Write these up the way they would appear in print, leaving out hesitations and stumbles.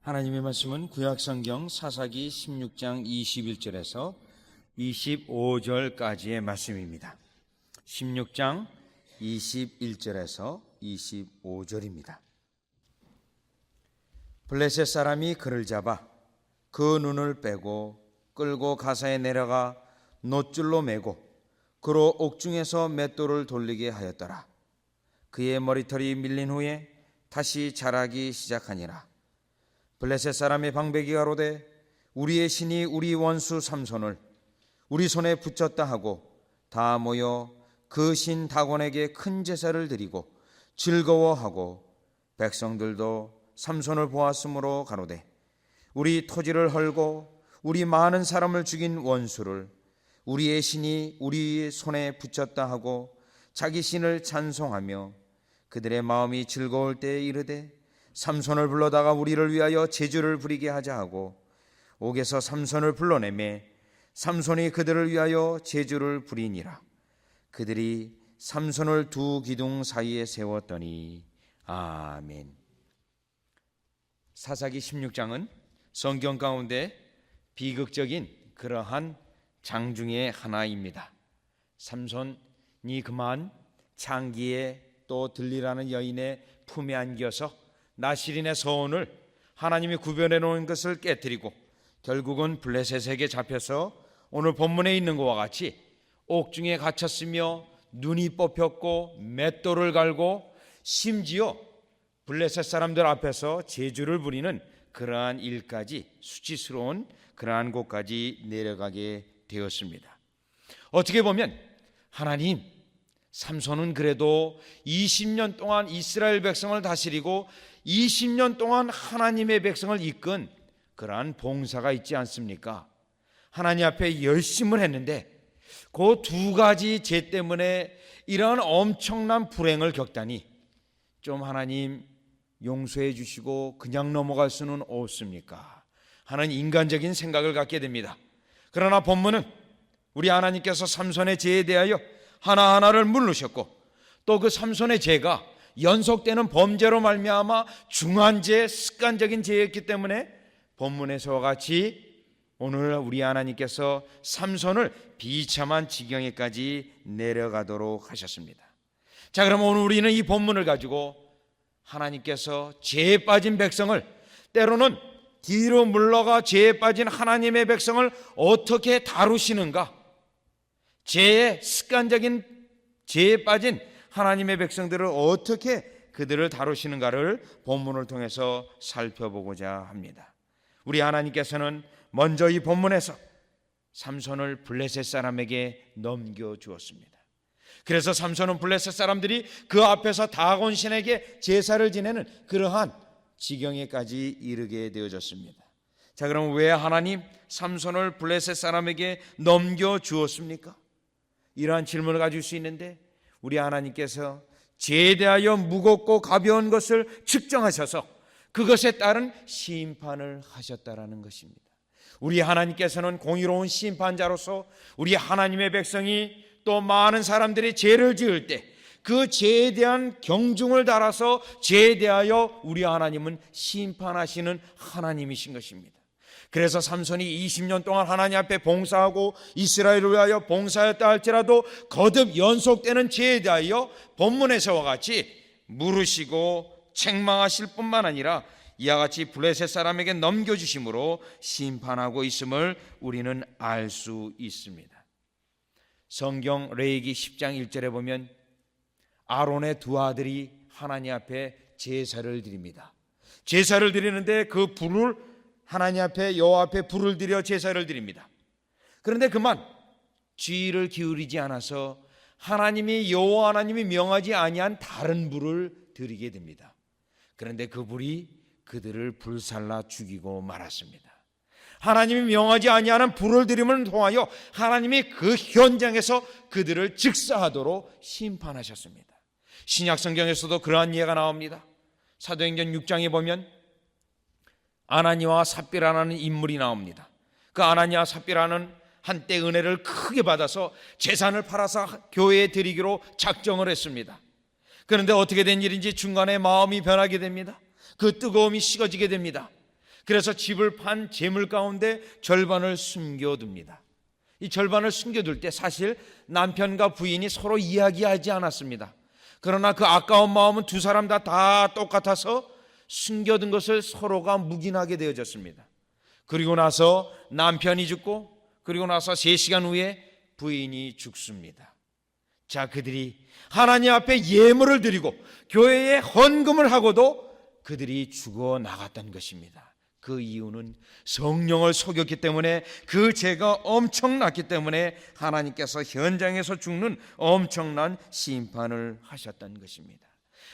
하나님의 말씀은 구약성경 사사기 16장 21절에서 25절까지의 말씀입니다. 16장 21절에서 25절입니다. 블레셋 사람이 그를 잡아 그 눈을 빼고 끌고 가사에 내려가 놋줄로 매고 그로 옥중에서 맷돌을 돌리게 하였더라. 그의 머리털이 밀린 후에 다시 자라기 시작하니라. 블레셋 사람의 방백이 가로되 우리의 신이 우리 원수 삼손을 우리 손에 붙였다 하고 다 모여 그 신 다곤에게 큰 제사를 드리고 즐거워하고 백성들도 삼손을 보았으므로 가로되 우리 토지를 헐고 우리 많은 사람을 죽인 원수를 우리의 신이 우리 손에 붙였다 하고 자기 신을 찬송하며 그들의 마음이 즐거울 때에 이르되 삼손을 불러다가 우리를 위하여 제주를 부리게 하자 하고 옥에서 삼손을 불러내매 삼손이 그들을 위하여 제주를 부리니라. 그들이 삼손을 두 기둥 사이에 세웠더니. 아멘. 사사기 16장은 성경 가운데 비극적인 그러한 장 중의 하나입니다. 삼손이 그만 창기에 또 들리라는 여인의 품에 안겨서 나실인의 서원을 하나님이 구별해 놓은 것을 깨뜨리고 결국은 블레셋에게 잡혀서 오늘 본문에 있는 것과 같이 옥중에 갇혔으며 눈이 뽑혔고 맷돌을 갈고 심지어 블레셋 사람들 앞에서 제주를 부리는 그러한 일까지 수치스러운 그러한 곳까지 내려가게 되었습니다. 어떻게 보면 하나님, 삼손은 그래도 20년 동안 이스라엘 백성을 다스리고 20년 동안 하나님의 백성을 이끈 그러한 봉사가 있지 않습니까? 하나님 앞에 열심을 했는데 그 두 가지 죄 때문에 이러한 엄청난 불행을 겪다니 좀 하나님 용서해 주시고 그냥 넘어갈 수는 없습니까? 하는 인간적인 생각을 갖게 됩니다. 그러나 본문은 우리 하나님께서 삼손의 죄에 대하여 하나하나를 물으셨고 또 그 삼손의 죄가 연속되는 범죄로 말미암아 중한죄, 습관적인 죄였기 때문에 본문에서와 같이 오늘 우리 하나님께서 삼손을 비참한 지경에까지 내려가도록 하셨습니다. 자, 그럼 오늘 우리는 이 본문을 가지고 하나님께서 죄에 빠진 백성을, 때로는 뒤로 물러가 죄에 빠진 하나님의 백성을 어떻게 다루시는가, 죄의 습관적인 죄에 빠진 하나님의 백성들을 어떻게 그들을 다루시는가를 본문을 통해서 살펴보고자 합니다. 우리 하나님께서는 먼저 이 본문에서 삼손을 블레셋 사람에게 넘겨주었습니다. 그래서 삼손은 블레셋 사람들이 그 앞에서 다곤 신에게 제사를 지내는 그러한 지경에까지 이르게 되어졌습니다. 자, 그럼 왜 하나님 삼손을 블레셋 사람에게 넘겨주었습니까? 이러한 질문을 가질 수 있는데 우리 하나님께서 죄에 대하여 무겁고 가벼운 것을 측정하셔서 그것에 따른 심판을 하셨다라는 것입니다. 우리 하나님께서는 공의로운 심판자로서 우리 하나님의 백성이 또 많은 사람들이 죄를 지을 때 그 죄에 대한 경중을 달아서 죄에 대하여 우리 하나님은 심판하시는 하나님이신 것입니다. 그래서 삼손이 20년 동안 하나님 앞에 봉사하고 이스라엘을 위하여 봉사했다 할지라도 거듭 연속되는 죄에 대하여 본문에서와 같이 물으시고 책망하실 뿐만 아니라 이와 같이 블레셋 사람에게 넘겨주심으로 심판하고 있음을 우리는 알 수 있습니다. 성경 레위기 10장 1절에 보면 아론의 두 아들이 하나님 앞에 제사를 드립니다. 제사를 드리는데 그 불을 하나님 앞에 여호와 앞에 불을 들여 제사를 드립니다. 그런데 그만 귀를 기울이지 않아서 하나님이 여호와 하나님이 명하지 아니한 다른 불을 드리게 됩니다. 그런데 그 불이 그들을 불살라 죽이고 말았습니다. 하나님이 명하지 아니하는 불을 들임을 통하여 하나님이 그 현장에서 그들을 즉사하도록 심판하셨습니다. 신약 성경에서도 그러한 예가 나옵니다. 사도행전 6장에 보면 아나니아와 삽비라는 인물이 나옵니다. 그 아나니아와 삽비라는 한때 은혜를 크게 받아서 재산을 팔아서 교회에 드리기로 작정을 했습니다. 그런데 어떻게 된 일인지 중간에 마음이 변하게 됩니다. 그 뜨거움이 식어지게 됩니다. 그래서 집을 판 재물 가운데 절반을 숨겨둡니다. 이 절반을 숨겨둘 때 사실 남편과 부인이 서로 이야기하지 않았습니다. 그러나 그 아까운 마음은 두 사람 다 똑같아서 숨겨둔 것을 서로가 묵인하게 되어졌습니다. 그리고 나서 남편이 죽고, 그리고 나서 3시간 후에 부인이 죽습니다. 자, 그들이 하나님 앞에 예물을 드리고 교회에 헌금을 하고도 그들이 죽어 나갔던 것입니다. 그 이유는 성령을 속였기 때문에, 그 죄가 엄청났기 때문에 하나님께서 현장에서 죽는 엄청난 심판을 하셨던 것입니다.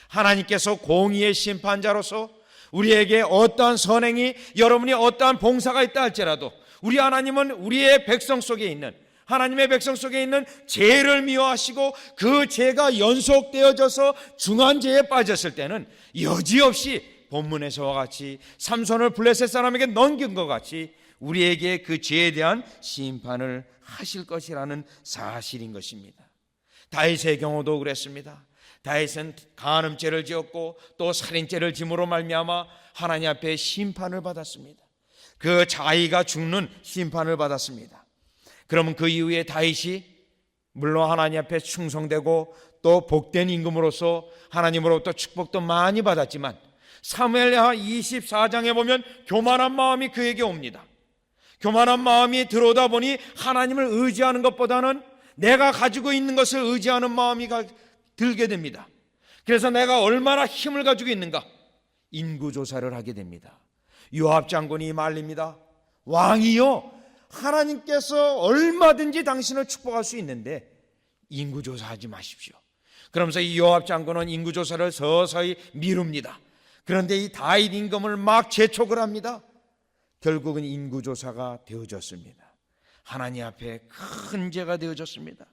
하나님께서 공의의 심판자로서 우리에게 어떠한 선행이, 여러분이 어떠한 봉사가 있다 할지라도 우리 하나님은 우리의 백성 속에 있는, 하나님의 백성 속에 있는 죄를 미워하시고 그 죄가 연속되어져서 중한 죄에 빠졌을 때는 여지없이 본문에서와 같이 삼손을 블레셋 사람에게 넘긴 것 같이 우리에게 그 죄에 대한 심판을 하실 것이라는 사실인 것입니다. 다윗의 경우도 그랬습니다. 다윗은 간음죄를 지었고 또 살인죄를 짐으로 말미암아 하나님 앞에 심판을 받았습니다. 그 자기가 죽는 심판을 받았습니다. 그러면 그 이후에 다윗이 물론 하나님 앞에 충성되고 또 복된 임금으로서 하나님으로부터 축복도 많이 받았지만 사무엘하 24장에 보면 교만한 마음이 그에게 옵니다. 교만한 마음이 들어오다 보니 하나님을 의지하는 것보다는 내가 가지고 있는 것을 의지하는 마음이 들게 됩니다. 그래서 내가 얼마나 힘을 가지고 있는가 인구조사를 하게 됩니다. 요압 장군이 말립니다. 왕이요, 하나님께서 얼마든지 당신을 축복할 수 있는데 인구조사하지 마십시오. 그러면서 이 요압 장군은 인구조사를 서서히 미룹니다. 그런데 이 다윗 임금을 막 재촉을 합니다. 결국은 인구조사가 되어졌습니다. 하나님 앞에 큰 죄가 되어졌습니다.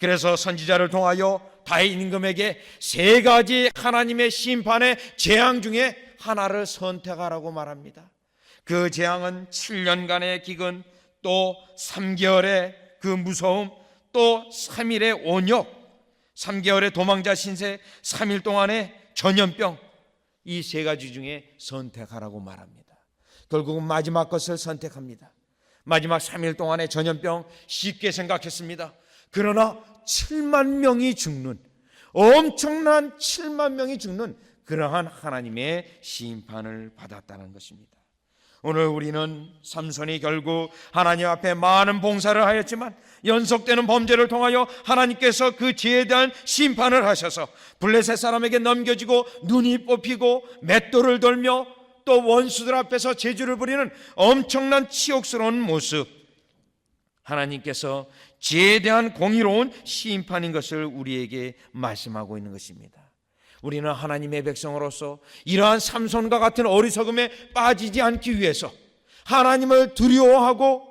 그래서 선지자를 통하여 다윗 임금에게 3가지 하나님의 심판의 재앙 중에 하나를 선택하라고 말합니다. 그 재앙은 7년간의 기근, 또 3개월의 그 무서움, 또 3일의 온역, 3개월의 도망자 신세, 3일 동안의 전염병, 이 3가지 중에 선택하라고 말합니다. 결국은 마지막 것을 선택합니다. 마지막 3일 동안의 전염병 쉽게 생각했습니다. 그러나 7만 명이 죽는, 엄청난 7만 명이 죽는 그러한 하나님의 심판을 받았다는 것입니다. 오늘 우리는 삼손이 결국 하나님 앞에 많은 봉사를 하였지만 연속되는 범죄를 통하여 하나님께서 그 죄에 대한 심판을 하셔서 블레셋 사람에게 넘겨지고 눈이 뽑히고 맷돌을 돌며 또 원수들 앞에서 제주를 부리는 엄청난 치욕스러운 모습, 하나님께서 죄에 대한 공의로운 심판인 것을 우리에게 말씀하고 있는 것입니다. 우리는 하나님의 백성으로서 이러한 삼손과 같은 어리석음에 빠지지 않기 위해서 하나님을 두려워하고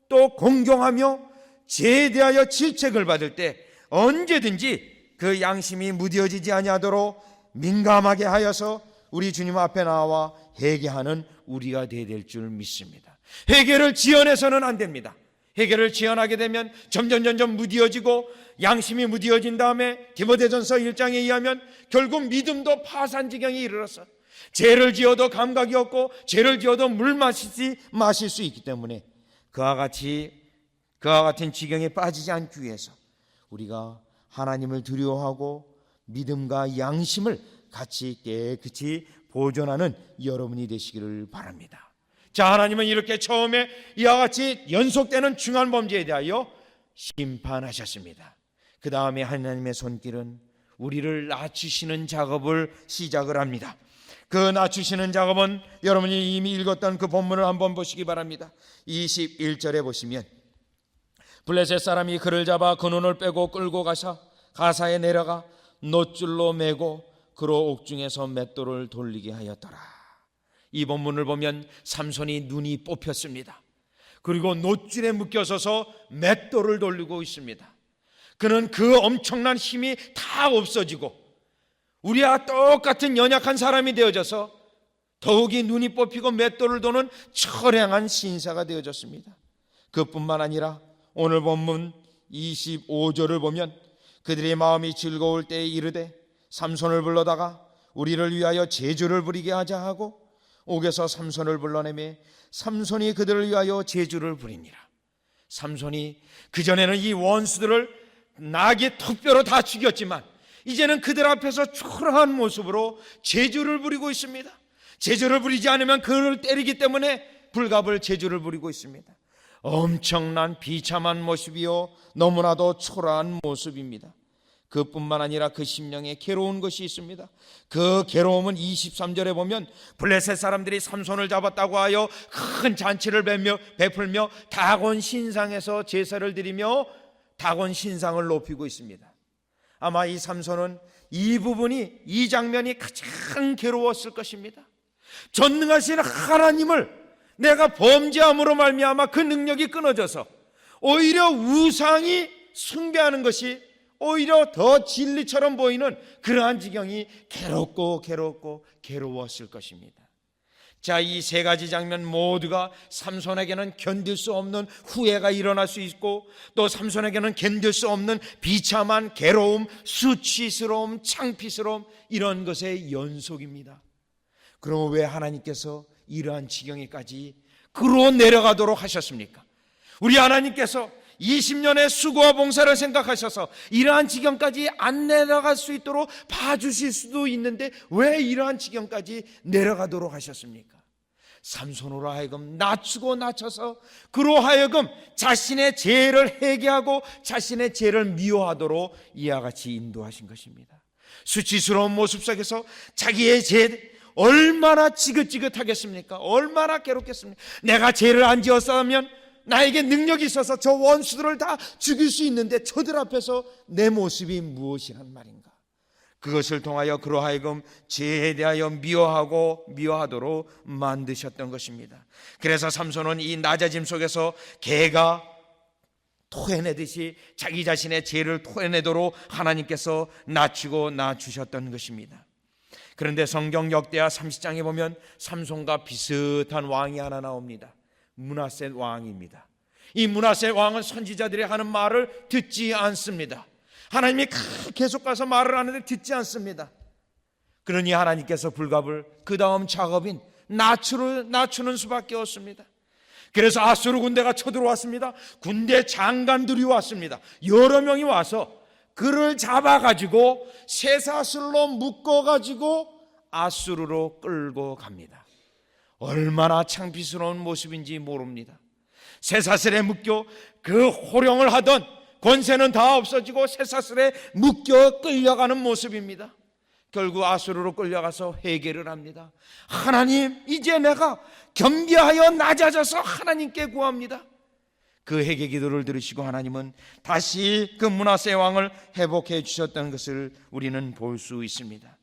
또 공경하며 죄에 대하여 질책을 받을 때 언제든지 그 양심이 무뎌지지 아니하도록 민감하게 하여서 우리 주님 앞에 나와 회개하는 우리가 되어야 될 줄 믿습니다. 회개를 지연해서는 안 됩니다. 회개를 지연하게 되면 점점 무뎌지고 양심이 무뎌진 다음에 디모데전서 1장에 의하면 결국 믿음도 파산지경에 이르러서 죄를 지어도 감각이 없고 죄를 지어도 물 마실 수 있기 때문에 그와 같은 지경에 빠지지 않기 위해서 우리가 하나님을 두려워하고 믿음과 양심을 같이 깨끗이 보존하는 여러분이 되시기를 바랍니다. 자, 하나님은 이렇게 처음에 이와 같이 연속되는 중한 범죄에 대하여 심판하셨습니다. 그 다음에 하나님의 손길은 우리를 낮추시는 작업을 시작을 합니다. 그 낮추시는 작업은 여러분이 이미 읽었던 그 본문을 한번 보시기 바랍니다. 21절에 보시면 블레셋 사람이 그를 잡아 그 눈을 빼고 끌고 가사에 내려가 놋줄로 매고 그로 옥중에서 맷돌을 돌리게 하였더라. 이 본문을 보면 삼손이 눈이 뽑혔습니다. 그리고 놋줄에 묶여서서 맷돌을 돌리고 있습니다. 그는 그 엄청난 힘이 다 없어지고 우리와 똑같은 연약한 사람이 되어져서 더욱이 눈이 뽑히고 맷돌을 도는 처량한 신사가 되어졌습니다. 그뿐만 아니라 오늘 본문 25절을 보면 그들의 마음이 즐거울 때에 이르되 삼손을 불러다가 우리를 위하여 제주를 부리게 하자 하고 옥에서 삼손을 불러내매 삼손이 그들을 위하여 제주를 부리니라. 삼손이 그전에는 이 원수들을 나귀 턱뼈로 다 죽였지만 이제는 그들 앞에서 초라한 모습으로 제주를 부리고 있습니다. 제주를 부리지 않으면 그를 때리기 때문에 불갑을 제주를 부리고 있습니다. 엄청난 비참한 모습이요, 너무나도 초라한 모습입니다. 그뿐만 아니라 그 심령에 괴로운 것이 있습니다. 그 괴로움은 23절에 보면 블레셋 사람들이 삼손을 잡았다고 하여 큰 잔치를 베풀며 다곤 신상에서 제사를 드리며 다곤 신상을 높이고 있습니다. 아마 이 삼손은 이 장면이 가장 괴로웠을 것입니다. 전능하신 하나님을 내가 범죄함으로 말미암아 그 능력이 끊어져서 오히려 우상이 숭배하는 것이 오히려 더 진리처럼 보이는 그러한 지경이 괴로웠을 것입니다. 자, 이 세 가지 장면 모두가 삼손에게는 견딜 수 없는 후회가 일어날 수 있고, 또 삼손에게는 견딜 수 없는 비참한 괴로움, 수치스러움, 창피스러움, 이런 것의 연속입니다. 그럼 왜 하나님께서 이러한 지경에까지 끌어 내려가도록 하셨습니까? 우리 하나님께서 20년의 수고와 봉사를 생각하셔서 이러한 지경까지 안 내려갈 수 있도록 봐주실 수도 있는데 왜 이러한 지경까지 내려가도록 하셨습니까? 삼손으로 하여금 낮춰서 그로 하여금 자신의 죄를 회개하고 자신의 죄를 미워하도록 이와 같이 인도하신 것입니다. 수치스러운 모습 속에서 자기의 죄 얼마나 지긋지긋하겠습니까? 얼마나 괴롭겠습니까? 내가 죄를 안 지었다면 나에게 능력이 있어서 저 원수들을 다 죽일 수 있는데 저들 앞에서 내 모습이 무엇이란 말인가? 그것을 통하여 그로 하여금 죄에 대하여 미워하도록 만드셨던 것입니다. 그래서 삼손은 이 낮아짐 속에서 개가 토해내듯이 자기 자신의 죄를 토해내도록 하나님께서 낮추셨던 것입니다. 그런데 성경 역대하 30장에 보면 삼손과 비슷한 왕이 하나 나옵니다. 므낫세 왕입니다. 이 므낫세 왕은 선지자들이 하는 말을 듣지 않습니다. 하나님이 계속 가서 말을 하는데 듣지 않습니다. 그러니 하나님께서 불갑을 그 다음 작업인 낮추는 수밖에 없습니다. 그래서 아수르 군대가 쳐들어왔습니다. 군대 장관들이 왔습니다. 여러 명이 와서 그를 잡아가지고 쇠사슬로 묶어가지고 아수르로 끌고 갑니다. 얼마나 창피스러운 모습인지 모릅니다. 쇠사슬에 묶여 그 호령을 하던 권세는 다 없어지고 쇠사슬에 묶여 끌려가는 모습입니다. 결국 아수르로 끌려가서 회개를 합니다. 하나님, 이제 내가 겸비하여 낮아져서 하나님께 구합니다. 그 회개 기도를 들으시고 하나님은 다시 그 므낫세 왕을 회복해 주셨던 것을 우리는 볼 수 있습니다.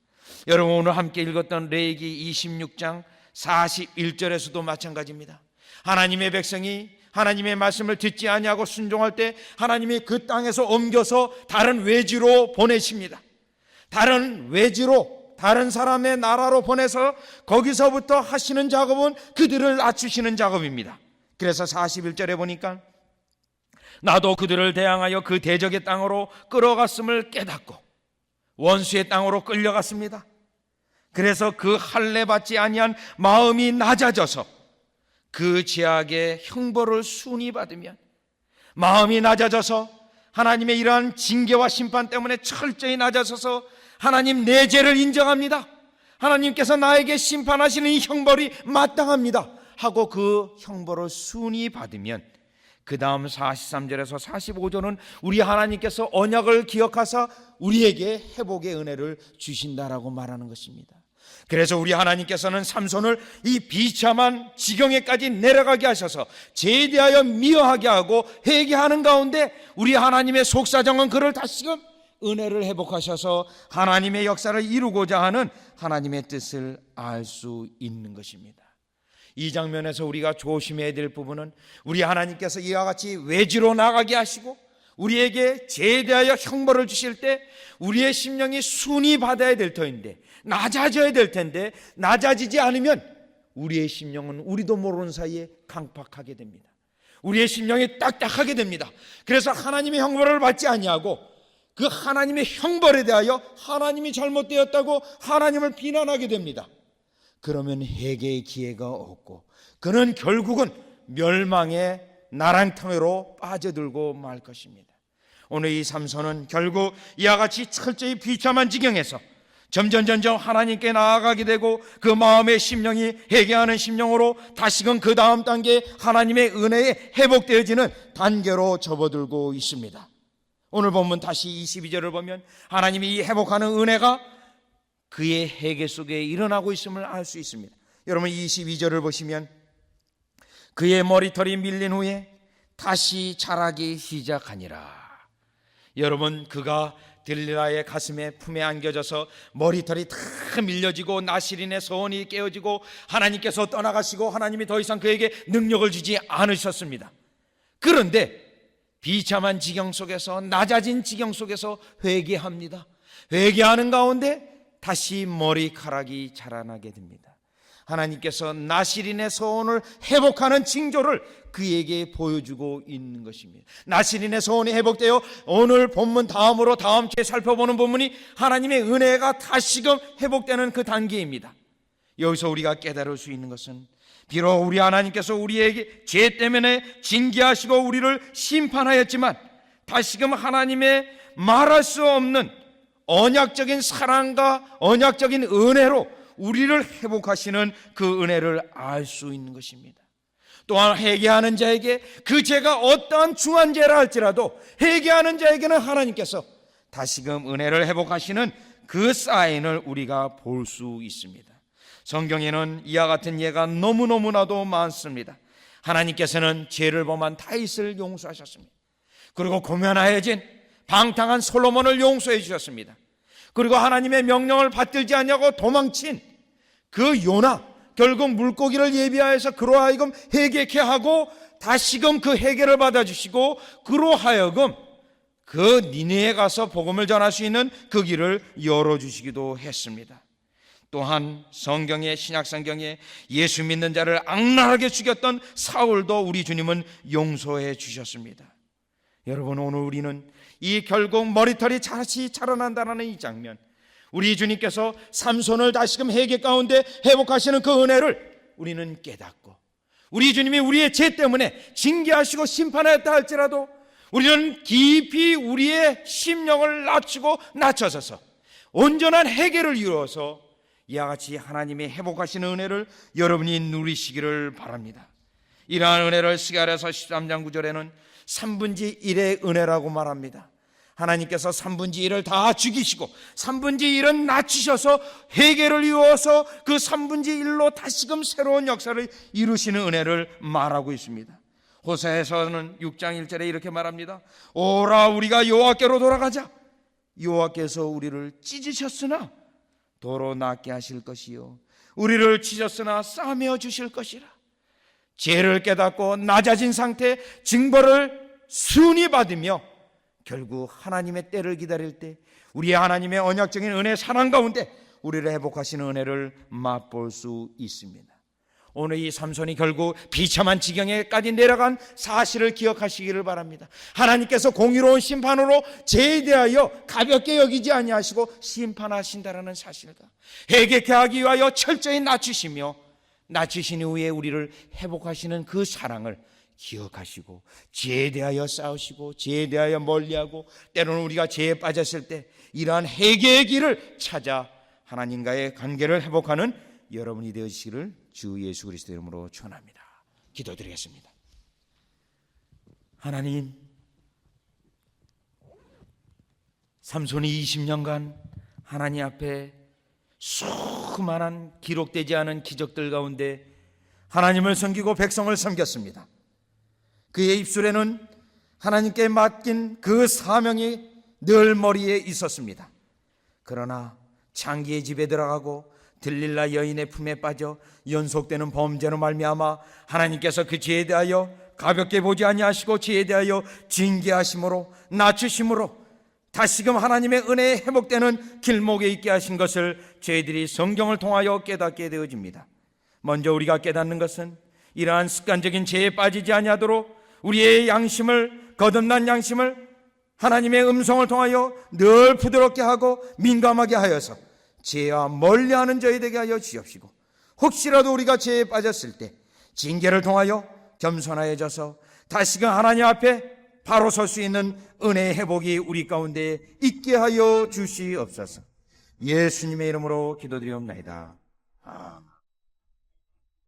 여러분, 오늘 함께 읽었던 레위기 26장 41절에서도 마찬가지입니다. 하나님의 백성이 하나님의 말씀을 듣지 아니하고 순종할 때 하나님이 그 땅에서 옮겨서 다른 외지로 보내십니다. 다른 사람의 나라로 보내서 거기서부터 하시는 작업은 그들을 낮추시는 작업입니다. 그래서 41절에 보니까 나도 그들을 대항하여 그 대적의 땅으로 끌어갔음을 깨닫고 원수의 땅으로 끌려갔습니다. 그래서 그 할례 받지 아니한 마음이 낮아져서 그 죄악의 형벌을 순히 받으면, 마음이 낮아져서 하나님의 이러한 징계와 심판 때문에 철저히 낮아져서 하나님, 내 죄를 인정합니다, 하나님께서 나에게 심판하시는 이 형벌이 마땅합니다 하고 그 형벌을 순히 받으면, 그 다음 43절에서 45절은 우리 하나님께서 언약을 기억하사 우리에게 회복의 은혜를 주신다라고 말하는 것입니다. 그래서 우리 하나님께서는 삼손을 이 비참한 지경에까지 내려가게 하셔서 죄에 대하여 미워하게 하고 회개하는 가운데 우리 하나님의 속사정은 그를 다시금 은혜를 회복하셔서 하나님의 역사를 이루고자 하는 하나님의 뜻을 알 수 있는 것입니다. 이 장면에서 우리가 조심해야 될 부분은 우리 하나님께서 이와 같이 외지로 나가게 하시고 우리에게 죄에 대하여 형벌을 주실 때 우리의 심령이 순히 받아야 될 터인데, 낮아져야 될 텐데, 낮아지지 않으면 우리의 심령은 우리도 모르는 사이에 강팍하게 됩니다. 우리의 심령이 딱딱하게 됩니다. 그래서 하나님의 형벌을 받지 아니하고 그 하나님의 형벌에 대하여 하나님이 잘못되었다고 하나님을 비난하게 됩니다. 그러면 회개의 기회가 없고 그는 결국은 멸망의 나랑탕으로 빠져들고 말 것입니다. 오늘 이 삼손은 결국 이와 같이 철저히 비참한 지경에서 점점 하나님께 나아가게 되고 그 마음의 심령이 회개하는 심령으로 다시금 그 다음 단계 하나님의 은혜에 회복되어지는 단계로 접어들고 있습니다. 오늘 본문 다시 22절을 보면 하나님이 이 회복하는 은혜가 그의 회개 속에 일어나고 있음을 알 수 있습니다. 여러분 22절을 보시면 그의 머리털이 밀린 후에 다시 자라기 시작하니라. 여러분 그가 들릴라의 가슴에 품에 안겨져서 머리털이 다 밀려지고 나시린의 소원이 깨어지고 하나님께서 떠나가시고 하나님이 더 이상 그에게 능력을 주지 않으셨습니다. 그런데 비참한 지경 속에서 낮아진 지경 속에서 회개합니다. 회개하는 가운데 다시 머리카락이 자라나게 됩니다. 하나님께서 나시린의 소원을 회복하는 징조를 그에게 보여주고 있는 것입니다. 나시린의 소원이 회복되어 오늘 본문 다음으로 다음 주에 살펴보는 본문이 하나님의 은혜가 다시금 회복되는 그 단계입니다. 여기서 우리가 깨달을 수 있는 것은 비록 우리 하나님께서 우리에게 죄 때문에 징계하시고 우리를 심판하였지만 다시금 하나님의 말할 수 없는 언약적인 사랑과 언약적인 은혜로 우리를 회복하시는 그 은혜를 알 수 있는 것입니다. 또한 회개하는 자에게 그 죄가 어떠한 중한 죄라 할지라도 회개하는 자에게는 하나님께서 다시금 은혜를 회복하시는 그 사인을 우리가 볼 수 있습니다. 성경에는 이와 같은 예가 너무너무나도 많습니다. 하나님께서는 죄를 범한 다윗을 용서하셨습니다. 그리고 고면하여진 방탕한 솔로몬을 용서해 주셨습니다. 그리고 하나님의 명령을 받들지 않냐고 도망친 그 요나, 결국 물고기를 예비하여서 그로 하여금 회개케 하고 다시금 그 회개를 받아주시고 그로 하여금 그 니느웨에 가서 복음을 전할 수 있는 그 길을 열어주시기도 했습니다. 또한 성경의 신약성경에 예수 믿는 자를 악랄하게 죽였던 사울도 우리 주님은 용서해 주셨습니다. 여러분 오늘 우리는 이 결국 머리털이 다시 자라난다는 이 장면, 우리 주님께서 삼손을 다시금 회개 가운데 회복하시는 그 은혜를 우리는 깨닫고 우리 주님이 우리의 죄 때문에 징계하시고 심판하였다 할지라도 우리는 깊이 우리의 심령을 낮추고 낮춰서서 온전한 회개를 이루어서 이와 같이 하나님의 회복하시는 은혜를 여러분이 누리시기를 바랍니다. 이러한 은혜를 스가랴서 13장 9절에는 3분의 1의 은혜라고 말합니다. 하나님께서 3분의 1을 다 죽이시고 3분의 1은 낮추셔서 회개를 이루어서 그 3분의 1로 다시금 새로운 역사를 이루시는 은혜를 말하고 있습니다. 호세아서는 6장 1절에 이렇게 말합니다. 오라 우리가 여호와께로 돌아가자. 여호와께서 우리를 찢으셨으나 도로 낫게 하실 것이요 우리를 찢었으나 싸매어 주실 것이라. 죄를 깨닫고 낮아진 상태 징벌을 순히 받으며 결국 하나님의 때를 기다릴 때 우리의 하나님의 언약적인 은혜 사랑 가운데 우리를 회복하시는 은혜를 맛볼 수 있습니다. 오늘 이 삼손이 결국 비참한 지경에까지 내려간 사실을 기억하시기를 바랍니다. 하나님께서 공의로운 심판으로 죄에 대하여 가볍게 여기지 아니하시고 심판하신다라는 사실과 회개케 하기 위하여 철저히 낮추시며 낮추신 이후에 우리를 회복하시는 그 사랑을 기억하시고 죄에 대하여 싸우시고 죄에 대하여 멀리하고 때로는 우리가 죄에 빠졌을 때 이러한 회개의 길을 찾아 하나님과의 관계를 회복하는 여러분이 되시기를 주 예수 그리스도 이름으로 축원합니다. 기도드리겠습니다. 하나님, 삼손이 20년간 하나님 앞에 수많은 기록되지 않은 기적들 가운데 하나님을 섬기고 백성을 섬겼습니다. 그의 입술에는 하나님께 맡긴 그 사명이 늘 머리에 있었습니다. 그러나 창기의 집에 들어가고 들릴라 여인의 품에 빠져 연속되는 범죄로 말미암아 하나님께서 그 죄에 대하여 가볍게 보지 아니하시고 죄에 대하여 징계하심으로 낮추심으로 다시금 하나님의 은혜에 회복되는 길목에 있게 하신 것을 저희들이 성경을 통하여 깨닫게 되어집니다. 먼저 우리가 깨닫는 것은 이러한 습관적인 죄에 빠지지 아니하도록 우리의 양심을, 거듭난 양심을 하나님의 음성을 통하여 늘 부드럽게 하고 민감하게 하여서 죄와 멀리하는 저희 되게 하여 주옵시고 혹시라도 우리가 죄에 빠졌을 때 징계를 통하여 겸손하여져서 다시금 하나님 앞에 바로 설 수 있는 은혜의 회복이 우리 가운데 있게 하여 주시옵소서. 예수님의 이름으로 기도드리옵나이다. 아멘.